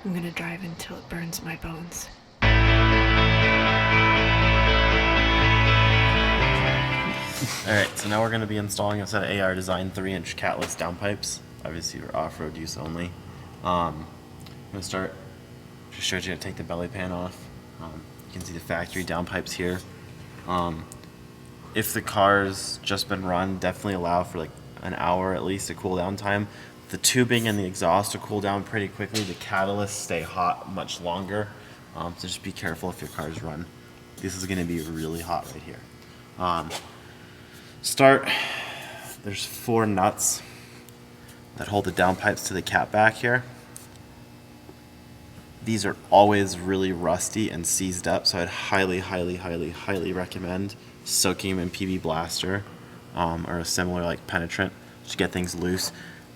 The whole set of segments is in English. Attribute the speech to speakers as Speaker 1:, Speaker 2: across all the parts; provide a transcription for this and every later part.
Speaker 1: I'm gonna drive until it burns my bones.
Speaker 2: Alright, so now we're going to be installing a set of AR Design 3-inch catless downpipes. Obviously for off-road use only. I'm going to start, just showed you how to take the belly pan off. You can see the factory downpipes here. If the car's just been run, definitely allow for like an hour at least to cool down time. The tubing and the exhaust will cool down pretty quickly. The catalysts stay hot much longer. So just be careful if your car's run. This is going to be really hot right here. There's 4 nuts that hold the downpipes to the cat back here. These are always really rusty and seized up, so I'd highly recommend soaking them in PB Blaster or a similar like penetrant to get things loose.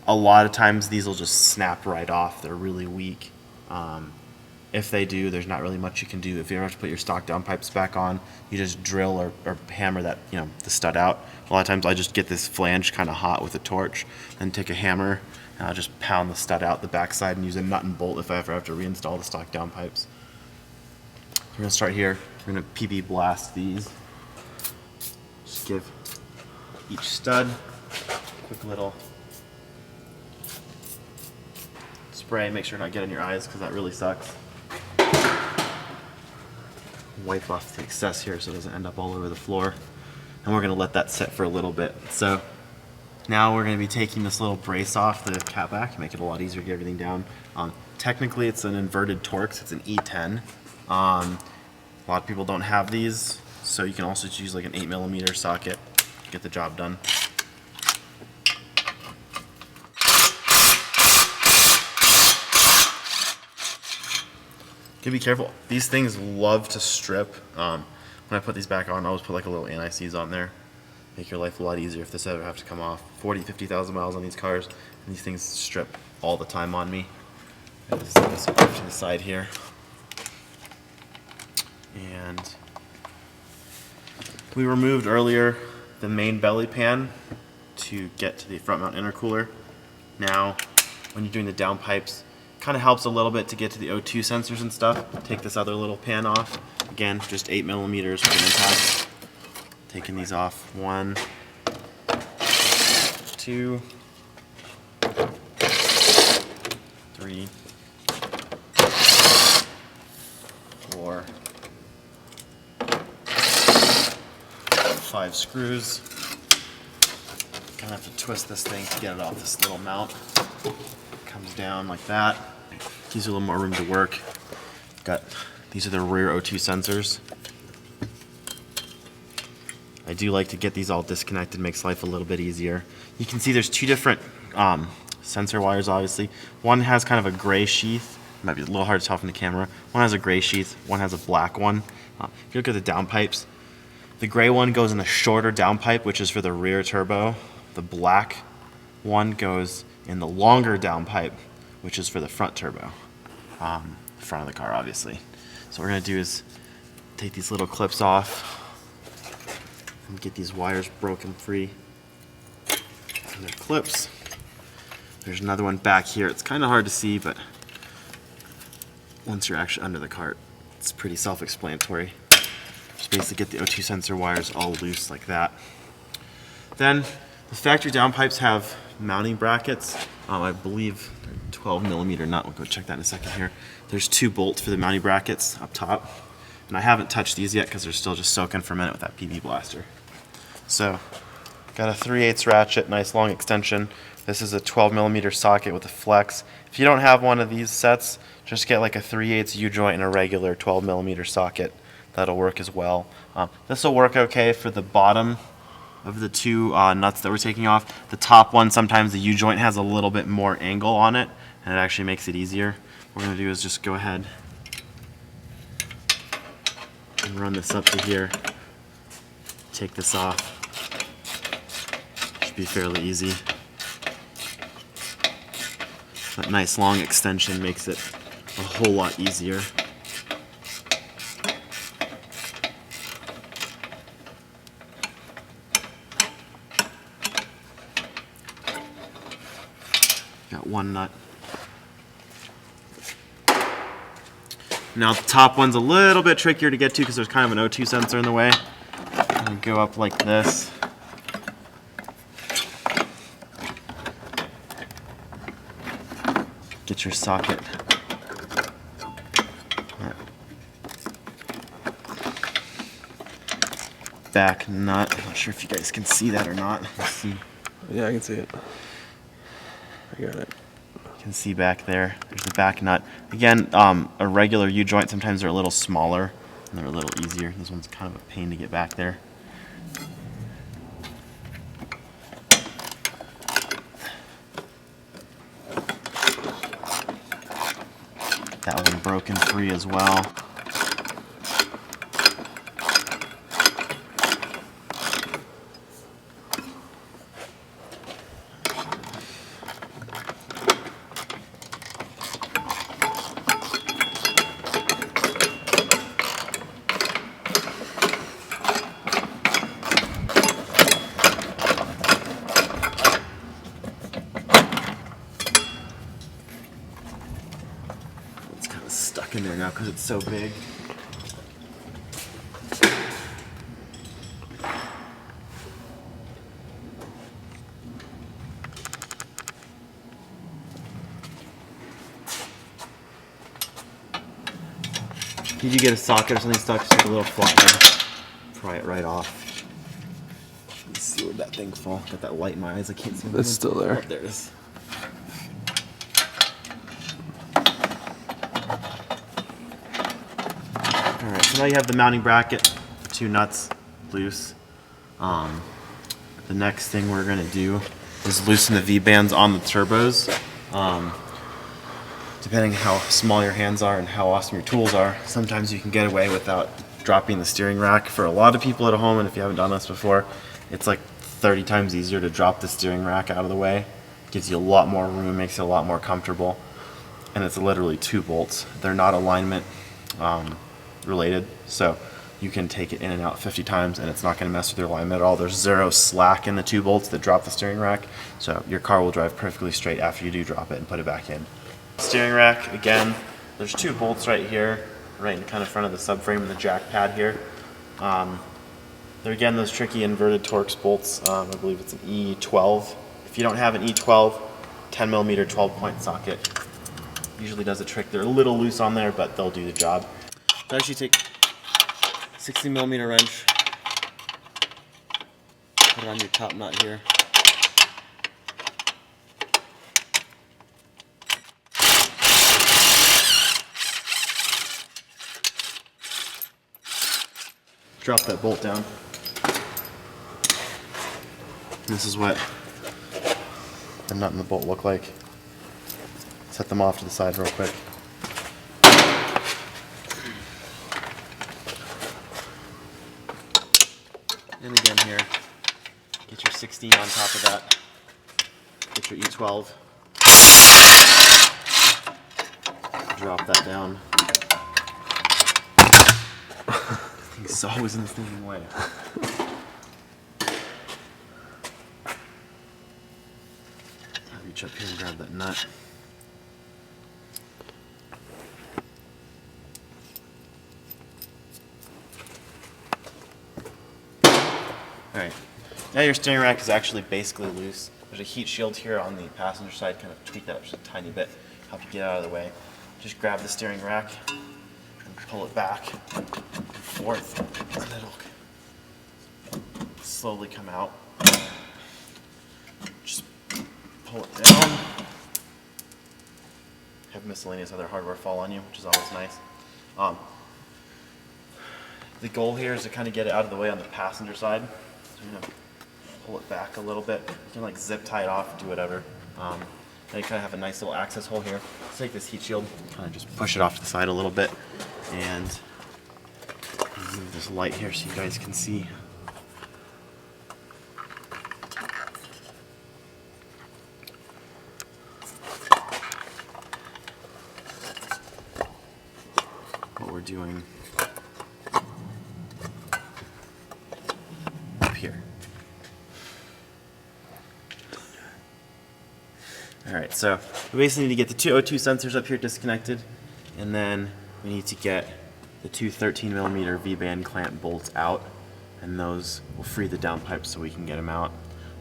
Speaker 2: A lot of times these will just snap right off. They're really weak. If they do, there's not really much you can do. If you ever have to put your stock downpipes back on, you just drill or hammer that, the stud out. A lot of times I just get this flange kind of hot with a torch, then take a hammer and I'll just pound the stud out the backside and use a nut and bolt if I ever have to reinstall the stock downpipes. We're gonna start here. We're gonna PB blast these. Just give each stud a quick little spray. Make sure not to get in your eyes because that really sucks. Wipe off the excess here so it doesn't end up all over the floor. And we're going to let that sit for a little bit. So now we're going to be taking this little brace off the catback, make it a lot easier to get everything down. Technically it's an inverted Torx, it's an E10. A lot of people don't have these, so you can also just use like an 8mm socket to get the job done. Be careful. These things love to strip. When I put these back on, I always put like a little anti-seize on there. Make your life a lot easier if this ever have to come off. 50,000 miles on these cars, and these things strip all the time on me. This goes off to the side here. And we removed earlier the main belly pan to get to the front mount intercooler. Now, when you're doing the downpipes, kind of helps a little bit to get to the O2 sensors and stuff. Take this other little pan off. Again, just 8mm with an impact. Taking these off. 1, 2, 3, 4, 5 screws. Kind of have to twist this thing to get it off this little mount. Comes down like that. Gives you a little more room to work. These are the rear O2 sensors. I do like to get these all disconnected, makes life a little bit easier. You can see there's 2 different sensor wires obviously. One has kind of a gray sheath. It might be a little hard to tell from the camera. One has a gray sheath, one has a black one. If you look at the downpipes, the gray one goes in a shorter downpipe, which is for the rear turbo. The black one goes in the longer downpipe, which is for the front turbo, front of the car obviously. So what we're going to do is take these little clips off and get these wires broken free from their clips. There's another one back here. It's kind of hard to see, but once you're actually under the cart, it's pretty self-explanatory. Just basically get the O2 sensor wires all loose like that. Then the factory downpipes have mounting brackets. I believe 12mm nut. We'll go check that in a second here. There's 2 bolts for the mounting brackets up top. And I haven't touched these yet because they're still just soaking for a minute with that PB Blaster. So, got a 3/8 ratchet, nice long extension. This is a 12mm socket with a flex. If you don't have one of these sets, just get like a 3/8 U-joint and a regular 12mm socket. That'll work as well. This will work okay for the bottom of the 2 nuts that we're taking off. The top one, sometimes the U-joint has a little bit more angle on it, and it actually makes it easier. What we're going to do is just go ahead and run this up to here. Take this off. Should be fairly easy. That nice long extension makes it a whole lot easier. Got one nut Now the top one's a little bit trickier to get to because there's kind of an O2 sensor in the way. And go up like this. Get your socket. Back nut. I'm not sure if you guys can see that or not. Let's see.
Speaker 3: Yeah, I can see it. I got it.
Speaker 2: You can see back there. There's the back nut. Again, a regular U-joint, sometimes they're a little smaller and they're a little easier. This one's kind of a pain to get back there. That one broken free as well. Stuck in there now because it's so big. If you get a socket or something stuck, just take a little flathead, pry it right off. Let's see where that thing fall. Got that light in my eyes. I can't see.
Speaker 3: It's still there.
Speaker 2: Oh, there it is. Alright, so now you have the mounting bracket, the two nuts loose. The next thing we're going to do is loosen the V-bands on the turbos. Depending how small your hands are and how awesome your tools are, sometimes you can get away without dropping the steering rack. For a lot of people at home, and if you haven't done this before, it's like 30 times easier to drop the steering rack out of the way. Gives you a lot more room, makes it a lot more comfortable. And it's literally 2 bolts. They're not alignment related, so you can take it in and out 50 times and it's not going to mess with your alignment at all. There's 0 slack in the 2 bolts that drop the steering rack, so your car will drive perfectly straight after you do drop it and put it back in. Steering rack, again, there's 2 bolts right here, right in kind of front of the subframe and the jack pad here. They're again those tricky inverted Torx bolts. I believe it's an E12. If you don't have an E12, 10mm 12-point socket usually does a trick. They're a little loose on there, but they'll do the job. So actually take 60mm wrench, put it on your top nut here. Drop that bolt down. This is what the nut and the bolt look like. Set them off to the side real quick. And again here, get your 16 on top of that. Get your E12. Drop that down. It's always in the stinking way. I'll reach up here and grab that nut. Alright, now your steering rack is actually basically loose. There's a heat shield here on the passenger side, kind of tweak that up just a tiny bit, help you get out of the way. Just grab the steering rack and pull it back and forth, and it'll slowly come out. Just pull it down. Have miscellaneous other hardware fall on you, which is always nice. The goal here is to kind of get it out of the way on the passenger side. So you're gonna pull it back a little bit. You can like zip tie it off, do whatever. Now you kind of have a nice little access hole here. Let's take this heat shield, kind of just push it off to the side a little bit, and move this light here so you guys can see. What we're doing up here. Alright, so we basically need to get the two O2 sensors up here disconnected, and then we need to get the two 13mm V-band clamp bolts out, and those will free the downpipes so we can get them out.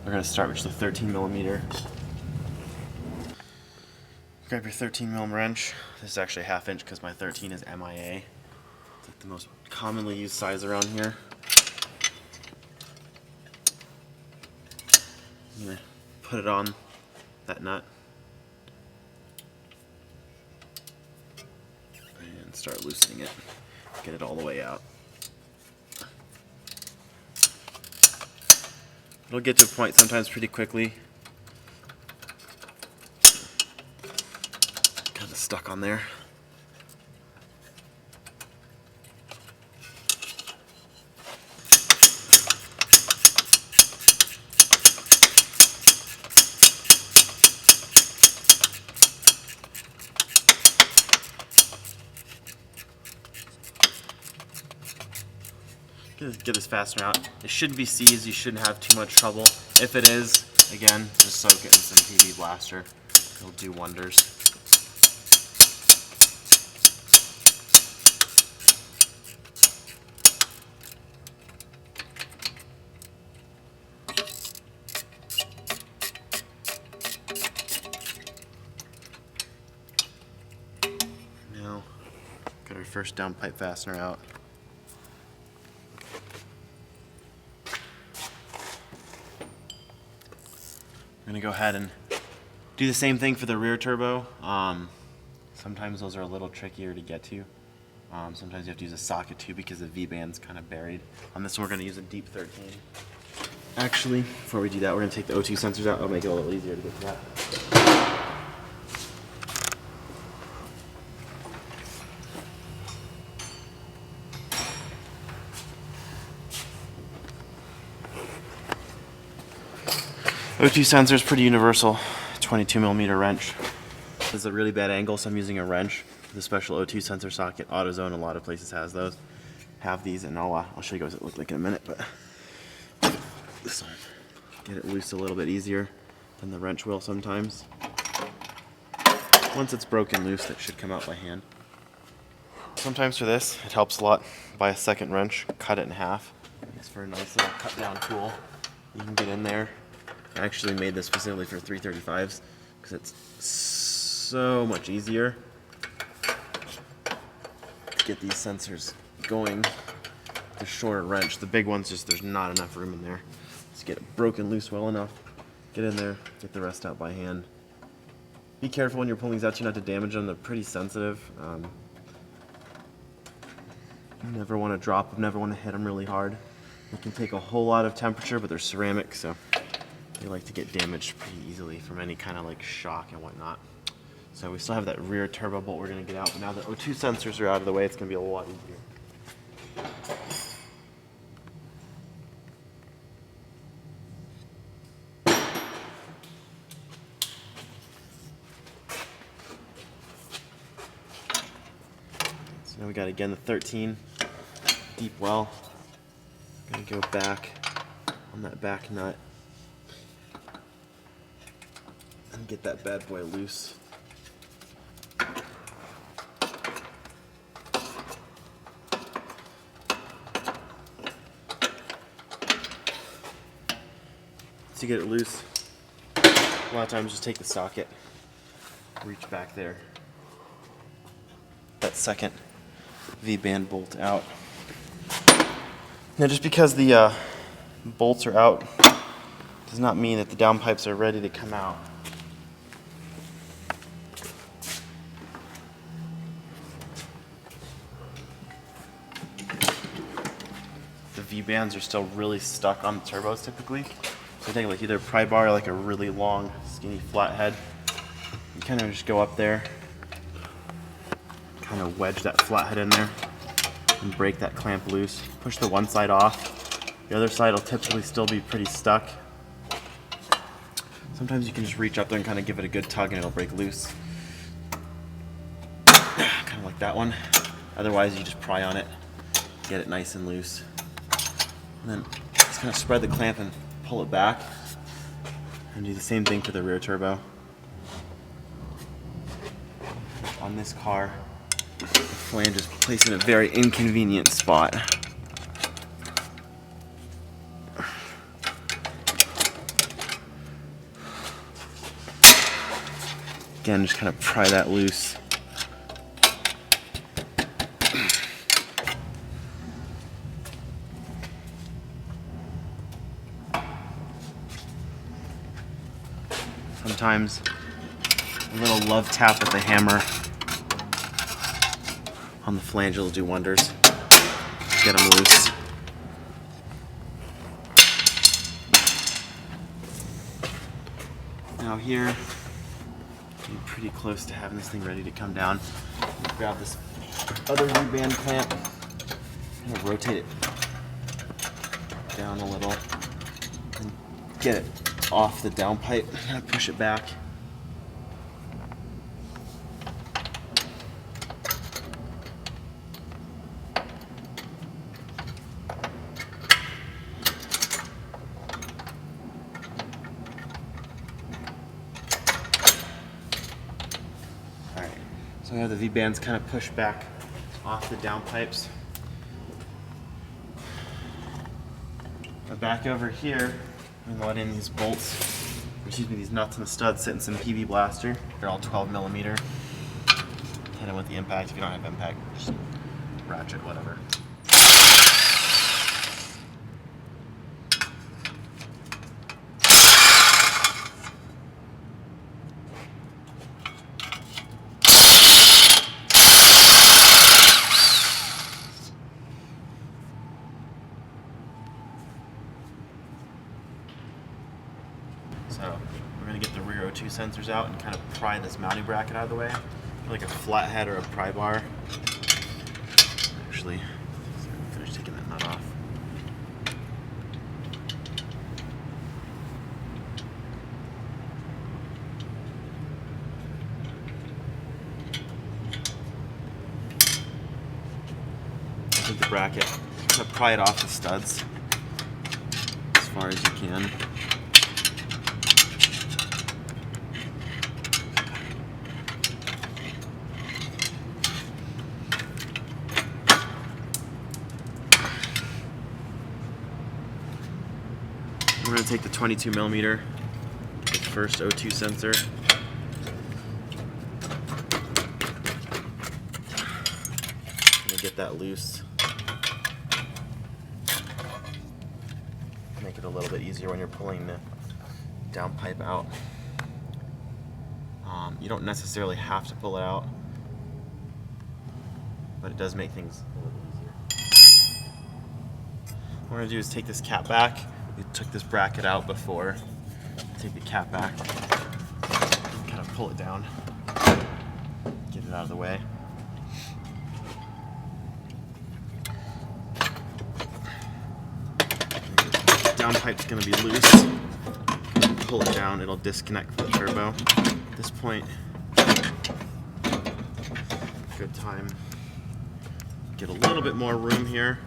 Speaker 2: We're going to start with the 13mm. Grab your 13mm wrench. This is actually a 1/2 inch because my 13 is MIA. It's like the most commonly used size around here. I'm going to put it on that nut and start loosening it. Get it all the way out. It'll get to a point sometimes pretty quickly. Kind of stuck on there. Get this fastener out. It shouldn't be seized, you shouldn't have too much trouble. If it is, again, just soak it in some PV Blaster. It'll do wonders. Now, got our first downpipe fastener out. I'm going to go ahead and do the same thing for the rear turbo. Sometimes those are a little trickier to get to. Sometimes you have to use a socket too because the V-band's kind of buried. On this one we're going to use a deep 13. Actually, before we do that, we're going to take the O2 sensors out. It'll make it a little easier to get to that. O2 sensor is pretty universal, 22mm wrench. This is a really bad angle, so I'm using a wrench. The special O2 sensor socket, AutoZone, a lot of places has those. Have these, and I'll show you guys what it looks like in a minute. But this one, get it loose a little bit easier than the wrench will sometimes. Once it's broken loose, that should come out by hand. Sometimes for this, it helps a lot. Buy a second wrench, cut it in half. It's for a nice little cut down tool. You can get in there. I actually made this specifically for 335s because it's so much easier to get these sensors going. The shorter wrench, the big ones, just there's not enough room in there. Just get it broken loose well enough, get in there, get the rest out by hand. Be careful when you're pulling these out too, not to damage them. They're pretty sensitive. You never want to drop them, never want to hit them really hard. They can take a whole lot of temperature, but they're ceramic, so they like to get damaged pretty easily from any kind of like shock and whatnot. So we still have that rear turbo bolt we're going to get out, but now the O2 sensors are out of the way, it's going to be a lot easier. So now we got again the 13 deep well. Going to go back on that back nut. And get that bad boy loose. To get it loose, a lot of times just take the socket, reach back there, that second V-band bolt out. Now just because the bolts are out does not mean that the downpipes are ready to come out. The V-bands are still really stuck on the turbos typically. So take like either a pry bar or like a really long, skinny flathead. You kind of just go up there, kind of wedge that flathead in there, and break that clamp loose. Push the one side off. The other side will typically still be pretty stuck. Sometimes you can just reach up there and kind of give it a good tug and it'll break loose. Kind of like that one. Otherwise you just pry on it, get it nice and loose. And then just kind of spread the clamp and pull it back. And do the same thing for the rear turbo. On this car, flange is placed in a very inconvenient spot. Again, just kind of pry that loose. Sometimes a little love tap with the hammer on the flange will do wonders. Get them loose. Now here, I'm pretty close to having this thing ready to come down. Grab this other V-band clamp and rotate it down a little and get it off the downpipe and push it back. Alright, so we have the V-bands kind of pushed back off the downpipes. But back over here, I'm gonna let in these bolts, excuse me, these nuts and the studs sit in some PV blaster. They're all 12mm. Hit them with the impact. If you don't have impact, just ratchet, whatever. So we're going to get the rear O2 sensors out and kind of pry this mounting bracket out of the way. Like a flathead or a pry bar. Actually, finish taking that nut off. Take the bracket, kind of pry it off the studs as far as you can. We're going to take the 22mm, the first O2 sensor. Gonna get that loose. Make it a little bit easier when you're pulling the downpipe out. You don't necessarily have to pull it out, but it does make things a little easier. What we're going to do is take this cap back. We took this bracket out before. Take the cap back, kind of pull it down, get it out of the way. Downpipe's going to be loose. Pull it down, it'll disconnect from the turbo. At this point, good time. Get a little bit more room here.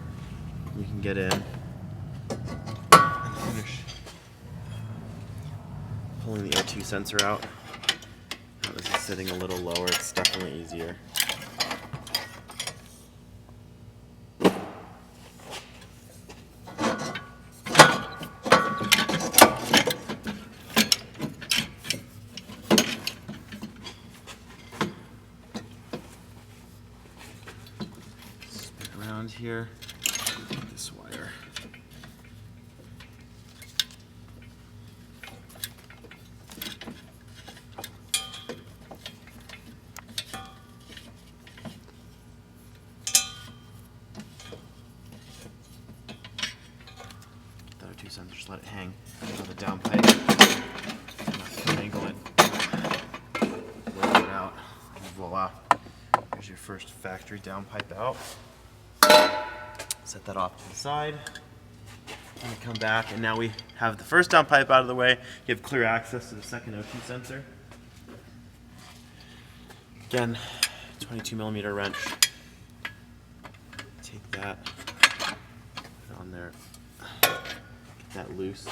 Speaker 2: You can get in. Finish pulling the O2 sensor out. Now this is sitting a little lower, it's definitely easier. Spin around here, take this wire. Two sensors, let it hang on the downpipe, angle it, roll it out, and voila. There's your first factory downpipe out. Set that off to the side. And come back, and now we have the first downpipe out of the way. You have clear access to the second O2 sensor. Again, 22mm wrench. Take that, put it on there. That loose.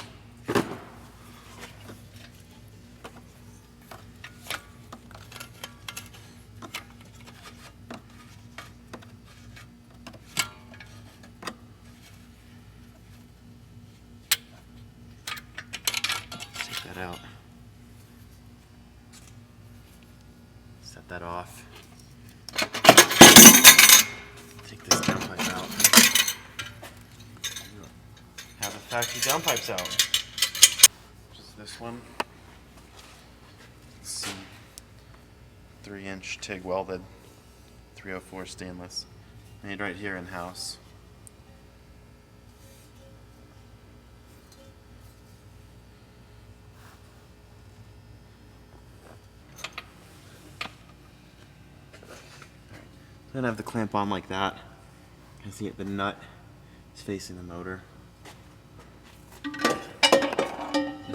Speaker 2: that off. Take this downpipe out. Have the factory downpipes out. Just this one. Let's see. 3-inch TIG welded, 304 stainless, made right here in house. Then I have the clamp on like that. You can see it, the nut is facing the motor. You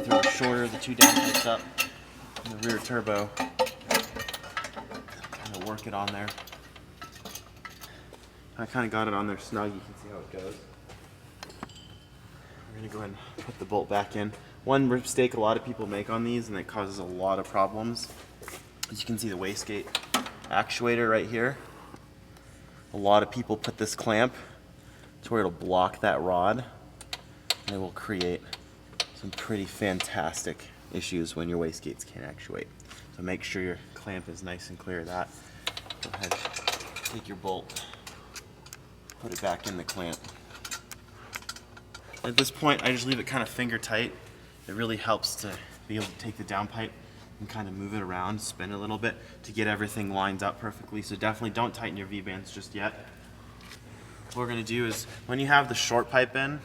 Speaker 2: throw it shorter, the two downpipes up, and the rear turbo. Kind of work it on there. I kind of got it on there snug. You can see how it goes. We're gonna go ahead and put the bolt back in. One mistake a lot of people make on these, and it causes a lot of problems. As you can see, the Wastegate Actuator right here. A lot of people put this clamp to where it'll block that rod, and it will create some pretty fantastic issues when your wastegates can't actuate. So make sure your clamp is nice and clear of that. Go ahead, take your bolt, put it back in the clamp. At this point, I just leave it kind of finger tight. It really helps to be able to take the downpipe and kind of move it around, spin it a little bit to get everything lined up perfectly. So definitely don't tighten your V-bands just yet. What we're gonna do is, when you have the short pipe in,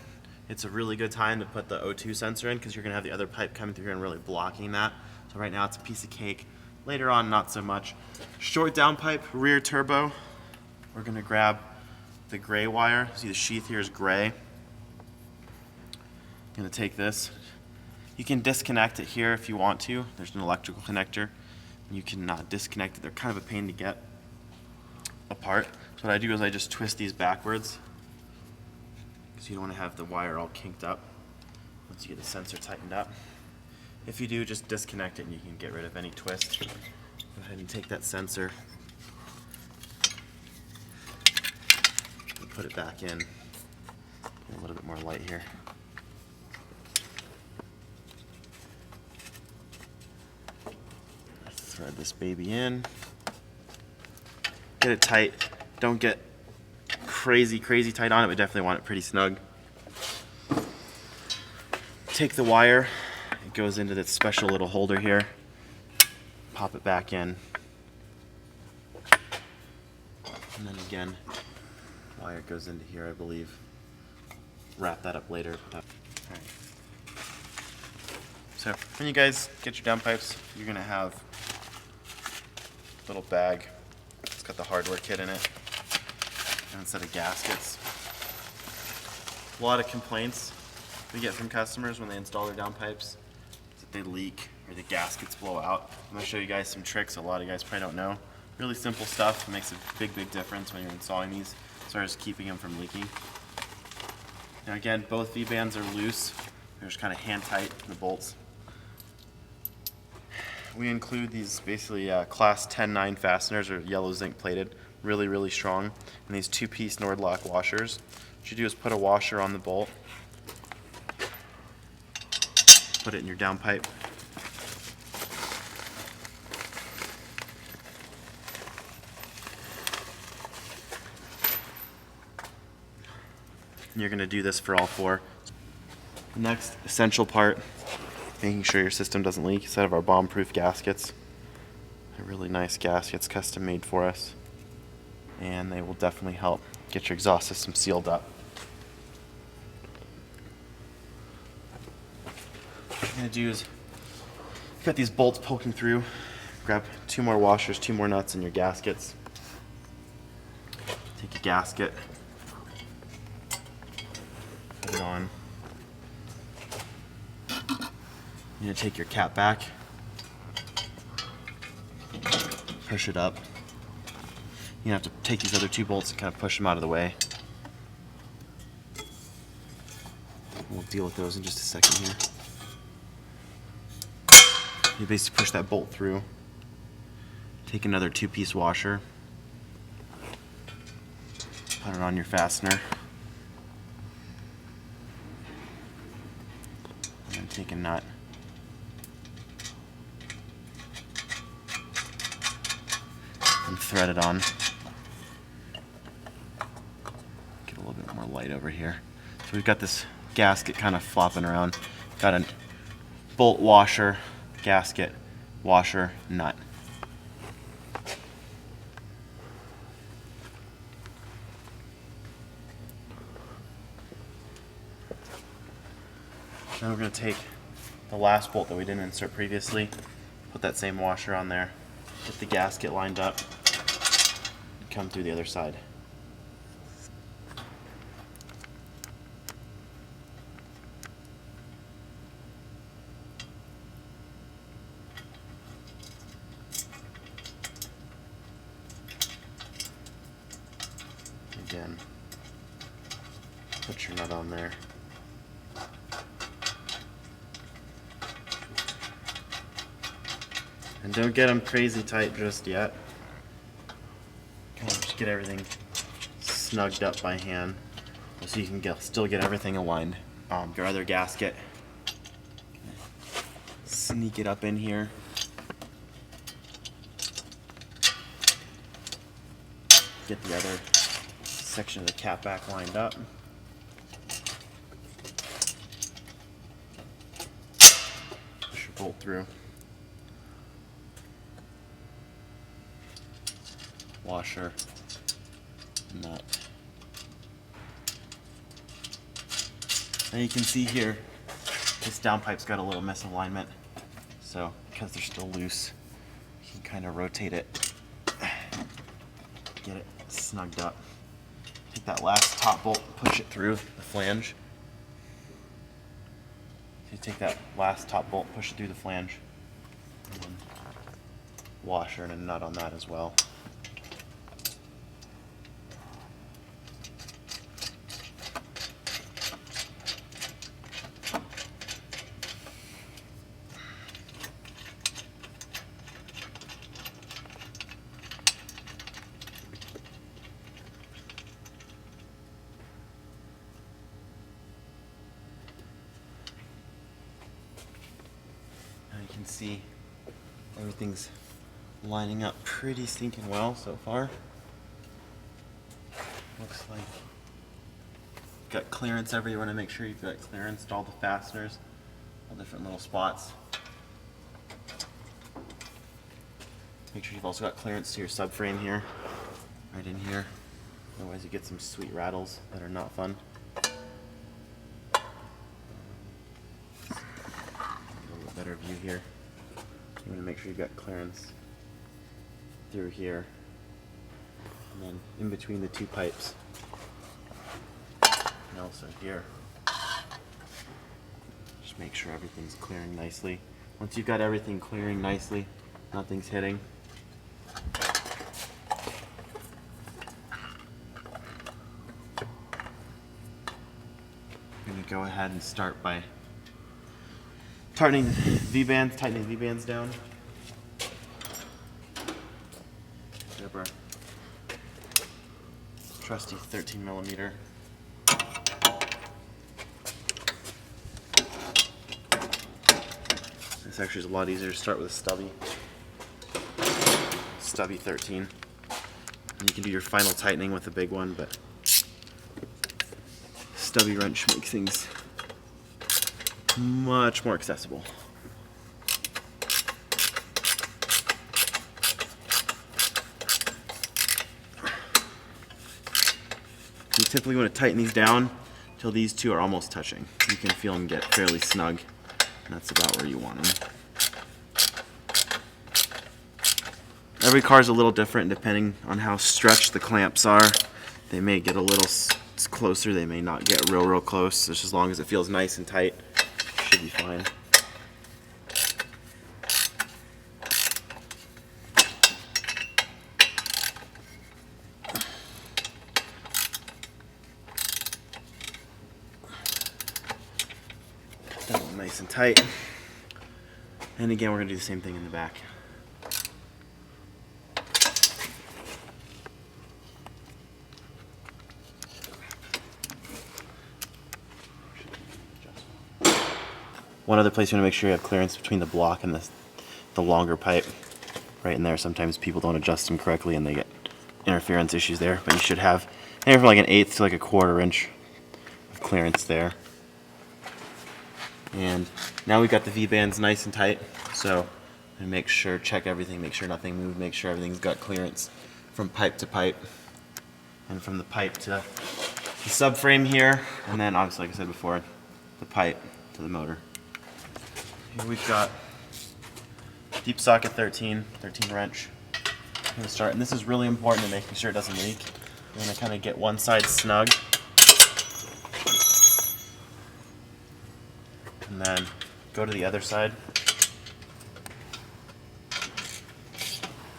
Speaker 2: it's a really good time to put the O2 sensor in, because you're gonna have the other pipe coming through here and really blocking that. So right now it's a piece of cake. Later on, not so much. Short downpipe, rear turbo. We're gonna grab the gray wire. See the sheath here is gray. I'm gonna take this. You can disconnect it here if you want to. There's an electrical connector. You can disconnect it. They're kind of a pain to get apart. So what I do is I just twist these backwards, because you don't want to have the wire all kinked up once you get the sensor tightened up. If you do, just disconnect it and you can get rid of any twist. Go ahead and take that sensor and put it back in. Get a little bit more light here. Thread this baby in. Get it tight. Don't get crazy tight on it, but definitely want it pretty snug. Take the wire. It goes into this special little holder here. Pop it back in. And then again, wire goes into here, I believe. Wrap that up later. Alright. So when you guys get your downpipes, you're gonna have a little bag. It's got the hardware kit in it, and a set of gaskets. A lot of complaints we get from customers when they install their downpipes is that they leak or the gaskets blow out. I'm gonna show you guys some tricks a lot of you guys probably don't know. Really simple stuff. It makes a big difference when you're installing these as far as keeping them from leaking. Now again, both V-bands are loose. They're just kind of hand tight, the bolts. We include these basically class 10-9 fasteners, or yellow zinc plated, really strong, and these 2-piece Nordlock washers. What you do is put a washer on the bolt, put it in your downpipe, and you're going to do this for all 4. The next essential part, making sure your system doesn't leak, is out of our bomb-proof gaskets. They're really nice gaskets, custom made for us, and they will definitely help get your exhaust system sealed up. What you're going to do is, you've got these bolts poking through, grab 2 more washers, 2 more nuts in your gaskets. Take a gasket, put it on. You're going to take your cap back, push it up. You have to take these other 2 bolts and kind of push them out of the way. We'll deal with those in just a second here. You basically push that bolt through. Take another 2-piece washer, put it on your fastener, and then take a nut. thread it on. Get a little bit more light over here. So we've got this gasket kind of flopping around. Got a bolt washer, gasket, washer, nut. Then we're going to take the last bolt that we didn't insert previously, put that same washer on there, get the gasket lined up, and come through the other side. Again, put your nut on there. And don't get them crazy tight just yet. Kind of just get everything snugged up by hand so you can still get everything aligned. Your other gasket, sneak it up in here. Get the other section of the cap back lined up. Push your bolt through. Washer, nut. Now you can see here, this downpipe's got a little misalignment. So because they're still loose, you can kind of rotate it, get it snugged up. Take that last top bolt, push it through the flange. So you take that last top bolt, push it through the flange, and then washer and a nut on that as well. You can see everything's lining up pretty stinking well so far. Looks like got clearance everywhere. You want to make sure you've got clearance to all the fasteners, all different little spots. Make sure you've also got clearance to your subframe here, right in here. Otherwise you get some sweet rattles that are not fun. Better view here. You want to make sure you've got clearance through here, and then in between the two pipes, and also here. Just make sure everything's clearing nicely. Once you've got everything clearing nicely, nothing's hitting, you're going to go ahead and start by tightening the V-bands down. Grab our trusty 13mm. This actually is a lot easier to start with a stubby 13. And you can do your final tightening with a big one, but stubby wrench makes things much more accessible. You typically want to tighten these down till these two are almost touching. You can feel them get fairly snug, and that's about where you want them. Every car is a little different depending on how stretched the clamps are. They may get a little closer, they may not get real close. Just as long as it feels nice and tight, should be fine. That one nice and tight. And again, we're going to do the same thing in the back. One other place you want to make sure you have clearance between the block and the longer pipe. right in there. Sometimes people don't adjust them correctly and they get interference issues there, but you should have anywhere from like an 1/8 to like a 1/4 inch of clearance there. And now we've got the V-bands nice and tight, so and make sure, check everything, make sure nothing moved, make sure everything's got clearance from pipe to pipe, and from the pipe to the subframe here, and then obviously, like I said before, the pipe to the motor. Here we've got deep socket 13 wrench. I'm going to start, and this is really important in making sure it doesn't leak. I'm going to kind of get one side snug, and then go to the other side.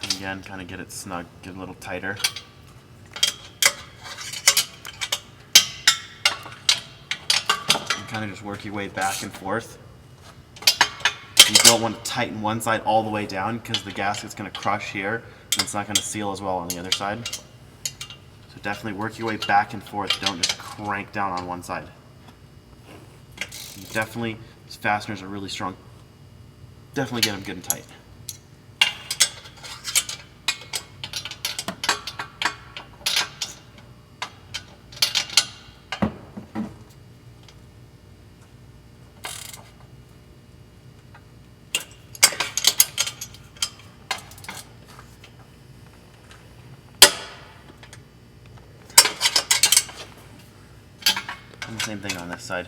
Speaker 2: And again, kind of get it snug, get it a little tighter. And kind of just work your way back and forth. You don't want to tighten one side all the way down because the gasket's going to crush here and it's not going to seal as well on the other side. So definitely work your way back and forth. Don't just crank down on one side. Definitely, these fasteners are really strong. Definitely get them good and tight. And the same thing on this side.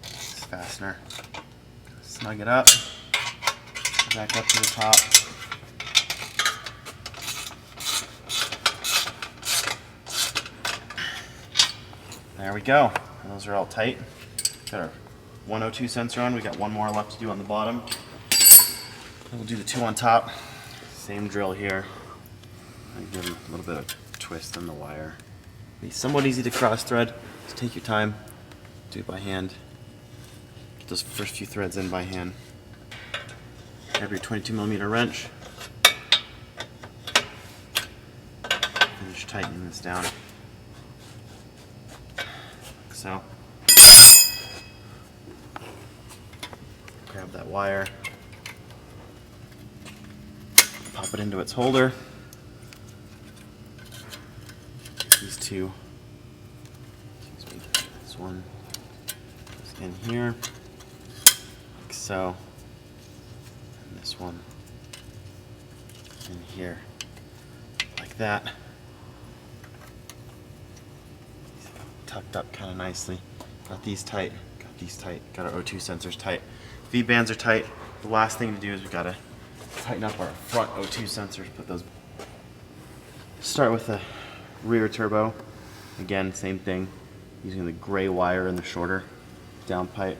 Speaker 2: This fastener. Snug it up. Back up to the top. There we go. Those are all tight. Got our 102 sensor on. We got one more left to do on the bottom. We'll do the two on top. Same drill here. I give them a little bit of twist on the wire. Be somewhat easy to cross thread. Just take your time. Do it by hand. Get those first few threads in by hand. Grab your 22mm wrench. Finish tightening this down. Like so. Grab that wire, pop it into its holder. These two, excuse me, this one goes in here, like so, and this one in here, like that. Tucked up kind of nicely. Got these tight, got these tight, got our O2 sensors tight. V-bands are tight. The last thing to do is we've got to tighten up our front O2 sensors. Put those. Start with the rear turbo. Again, same thing. Using the gray wire and the shorter downpipe.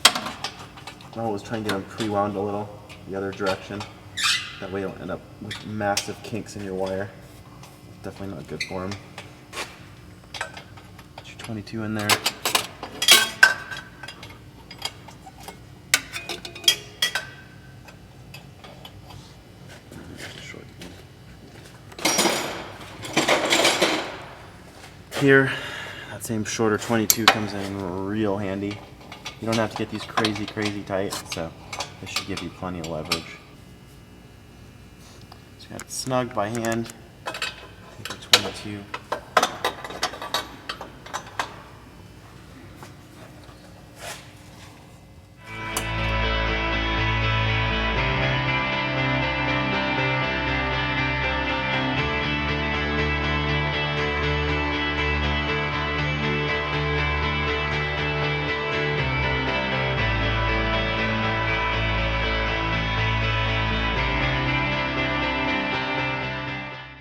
Speaker 2: I always try and get them pre-wound a little the other direction. That way you don't end up with massive kinks in your wire. Definitely not good for them. 22 in there. Here, that same shorter 22 comes in real handy. You don't have to get these crazy tight, so this should give you plenty of leverage. So you got it snug by hand. Take the 22.